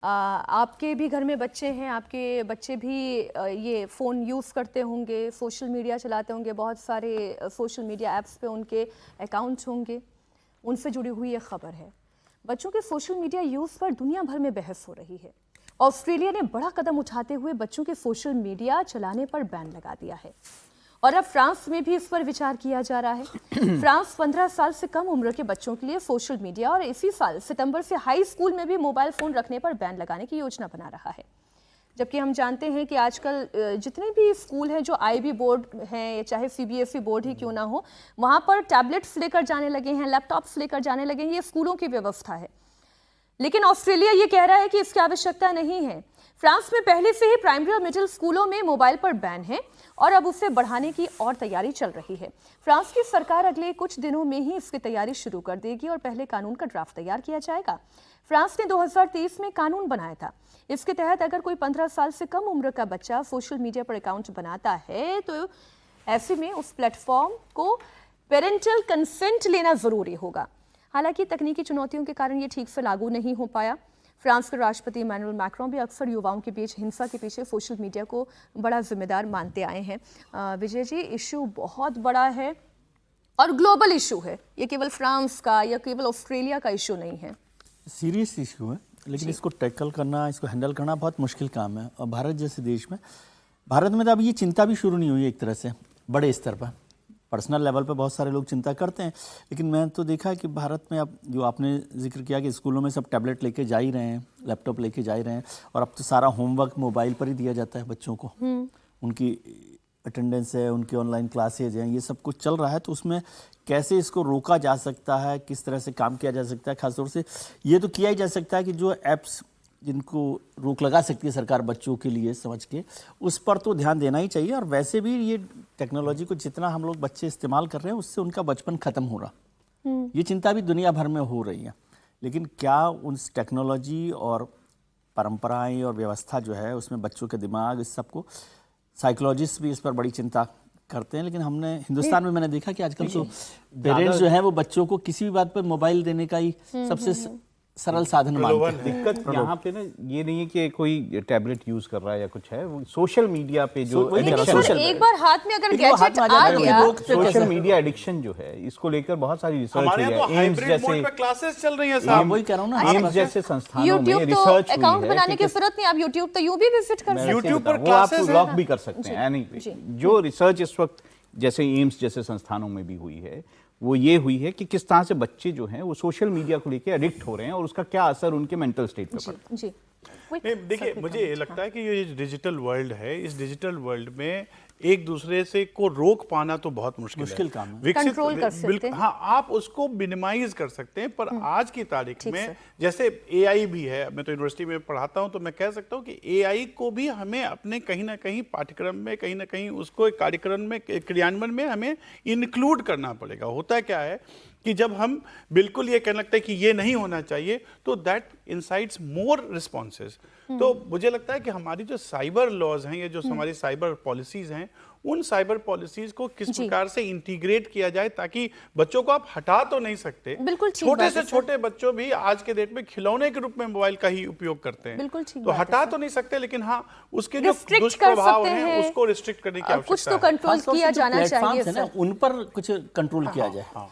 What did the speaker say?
आपके भी घर में बच्चे हैं, आपके बच्चे भी ये फ़ोन यूज़ करते होंगे, सोशल मीडिया चलाते होंगे, बहुत सारे सोशल मीडिया ऐप्स पे उनके अकाउंट्स होंगे, उनसे जुड़ी हुई एक ख़बर है। बच्चों के सोशल मीडिया यूज़ पर दुनिया भर में बहस हो रही है। ऑस्ट्रेलिया ने बड़ा कदम उठाते हुए बच्चों के सोशल मीडिया चलाने पर बैन लगा दिया है और अब फ्रांस में भी इस पर विचार किया जा रहा है। फ्रांस 15 साल से कम उम्र के बच्चों के लिए सोशल मीडिया और इसी साल सितंबर से हाई स्कूल में भी मोबाइल फ़ोन रखने पर बैन लगाने की योजना बना रहा है। जबकि हम जानते हैं कि आजकल जितने भी स्कूल हैं जो आईबी बोर्ड हैं, चाहे सीबीएसई बोर्ड ही क्यों ना हो, वहाँ पर टैबलेट्स लेकर जाने लगे हैं, लैपटॉप्स लेकर जाने लगे हैं। ये स्कूलों की व्यवस्था है। लेकिन ऑस्ट्रेलिया ये कह रहा है कि इसकी आवश्यकता नहीं है। फ्रांस में पहले से ही प्राइमरी और मिडिल स्कूलों में मोबाइल पर बैन है और अब उसे बढ़ाने की और तैयारी चल रही है। फ्रांस की सरकार अगले कुछ दिनों में ही इसकी तैयारी शुरू कर देगी और पहले कानून का ड्राफ्ट तैयार किया जाएगा। फ्रांस ने 2023 में कानून बनाया था। इसके तहत अगर कोई 15 साल से कम उम्र का बच्चा सोशल मीडिया पर अकाउंट बनाता है तो ऐसे में उस प्लेटफॉर्म को पेरेंटल कंसेंट लेना जरूरी होगा। हालांकि तकनीकी चुनौतियों के कारण ये ठीक से लागू नहीं हो पाया। फ्रांस के राष्ट्रपति इमैनुअल मैक्रोन भी अक्सर युवाओं के बीच हिंसा के पीछे सोशल मीडिया को बड़ा जिम्मेदार मानते आए हैं। विजय जी, इशू बहुत बड़ा है और ग्लोबल इशू है। ये केवल फ्रांस का या केवल ऑस्ट्रेलिया का इशू नहीं है, सीरियस इशू है, लेकिन इसको टैकल करना, इसको हैंडल करना बहुत मुश्किल काम है। और भारत जैसे देश में, भारत में तो अभी ये चिंता भी शुरू नहीं हुई एक तरह से बड़े स्तर पर। पर्सनल लेवल पे बहुत सारे लोग चिंता करते हैं, लेकिन मैं तो देखा है कि भारत में अब जो आपने जिक्र किया कि स्कूलों में सब टैबलेट लेके जा ही रहे हैं, लैपटॉप लेके जा ही रहे हैं और अब तो सारा होमवर्क मोबाइल पर ही दिया जाता है बच्चों को। उनकी अटेंडेंस है, उनकी ऑनलाइन क्लासेज हैं, ये सब कुछ चल रहा है। तो उसमें कैसे इसको रोका जा सकता है, किस तरह से काम किया जा सकता है, खासतौर से ये तो किया ही जा सकता है कि जो ऐप्स जिनको रोक लगा सकती है सरकार बच्चों के लिए समझ के, उस पर तो ध्यान देना ही चाहिए। और वैसे भी ये टेक्नोलॉजी को जितना हम लोग बच्चे इस्तेमाल कर रहे हैं उससे उनका बचपन खत्म हो रहा, ये चिंता भी दुनिया भर में हो रही है। लेकिन क्या उस टेक्नोलॉजी और परंपराएं और व्यवस्था जो है उसमें बच्चों के दिमाग, इस सबको साइकोलॉजिस्ट भी इस पर बड़ी चिंता करते हैं। लेकिन हमने हिंदुस्तान में मैंने देखा कि आजकल तो पेरेंट्स जो है वो बच्चों को किसी भी बात पर मोबाइल देने का ही सबसे सरल साधन मानते हैं। दिक्कत यहाँ पे ना ये नहीं है कि कोई टैबलेट यूज कर रहा है या कुछ है, वो सोशल मीडिया पे जो एडिक्शन, एक बार हाथ में अगर गैजेट आ गया, सोशल मीडिया एडिक्शन जो है, इसको लेकर बहुत सारी रिसर्च हुई है। एम्स जैसे क्लासेस चल रही है साहब, वही कह रहा हूँ ना, एम्स जैसे संस्थानों में यूट्यूब तो रिसर्च अकाउंट बनाने की जरूरत नहीं, आप यूट्यूब तो यूं भी विजिट कर सकते हैं, यूट्यूब पर वो आप क्लासेस ब्लॉग भी कर सकते हैं। यानी जो रिसर्च इस वक्त जैसे एम्स जैसे संस्थानों में भी हुई है, वो ये हुई है कि किस तरह से बच्चे जो हैं वो सोशल मीडिया को लेकर एडिक्ट हो रहे हैं और उसका क्या असर उनके मेंटल स्टेट पे पड़ता है। जी देखिए, मुझे ये लगता है कि ये डिजिटल वर्ल्ड है, इस डिजिटल वर्ल्ड में एक दूसरे से को रोक पाना तो बहुत मुश्किल काम है। विकसित कंट्रोल कर सकते हैं। हाँ, आप उसको मिनिमाइज कर सकते हैं, पर आज की तारीख में जैसे एआई भी है, मैं तो यूनिवर्सिटी में पढ़ाता हूं तो मैं कह सकता हूं कि एआई को भी हमें अपने कहीं ना कहीं पाठ्यक्रम में, कहीं ना कहीं उसको एक कार्यक्रम में, क्रियान्वयन में हमें इंक्लूड करना पड़ेगा। होता क्या है कि जब हम बिल्कुल ये कहने लगते हैं कि ये नहीं होना चाहिए, तो दैट इनसाइट्स मोर रिस्पॉन्सेज। तो मुझे लगता है कि हमारी जो साइबर लॉज हैं, ये जो हमारी साइबर पॉलिसीज हैं, उन साइबर पॉलिसीज को किस प्रकार से इंटीग्रेट किया जाए ताकि बच्चों को आप हटा तो नहीं सकते, बिल्कुल छोटे से छोटे बच्चों भी आज के डेट में खिलौने के रूप में मोबाइल का ही उपयोग करते हैं, बिल्कुल ठीक तो हटा तो नहीं सकते, लेकिन हाँ उसके जो Restrict दुष्प्रभाव कर सकते हैं हैं, उसको रिस्ट्रिक्ट करने की कुछ आवश्यकता तो है। कंट्रोल किया जाना चाहिए है ना, उन पर कुछ कंट्रोल किया जाए।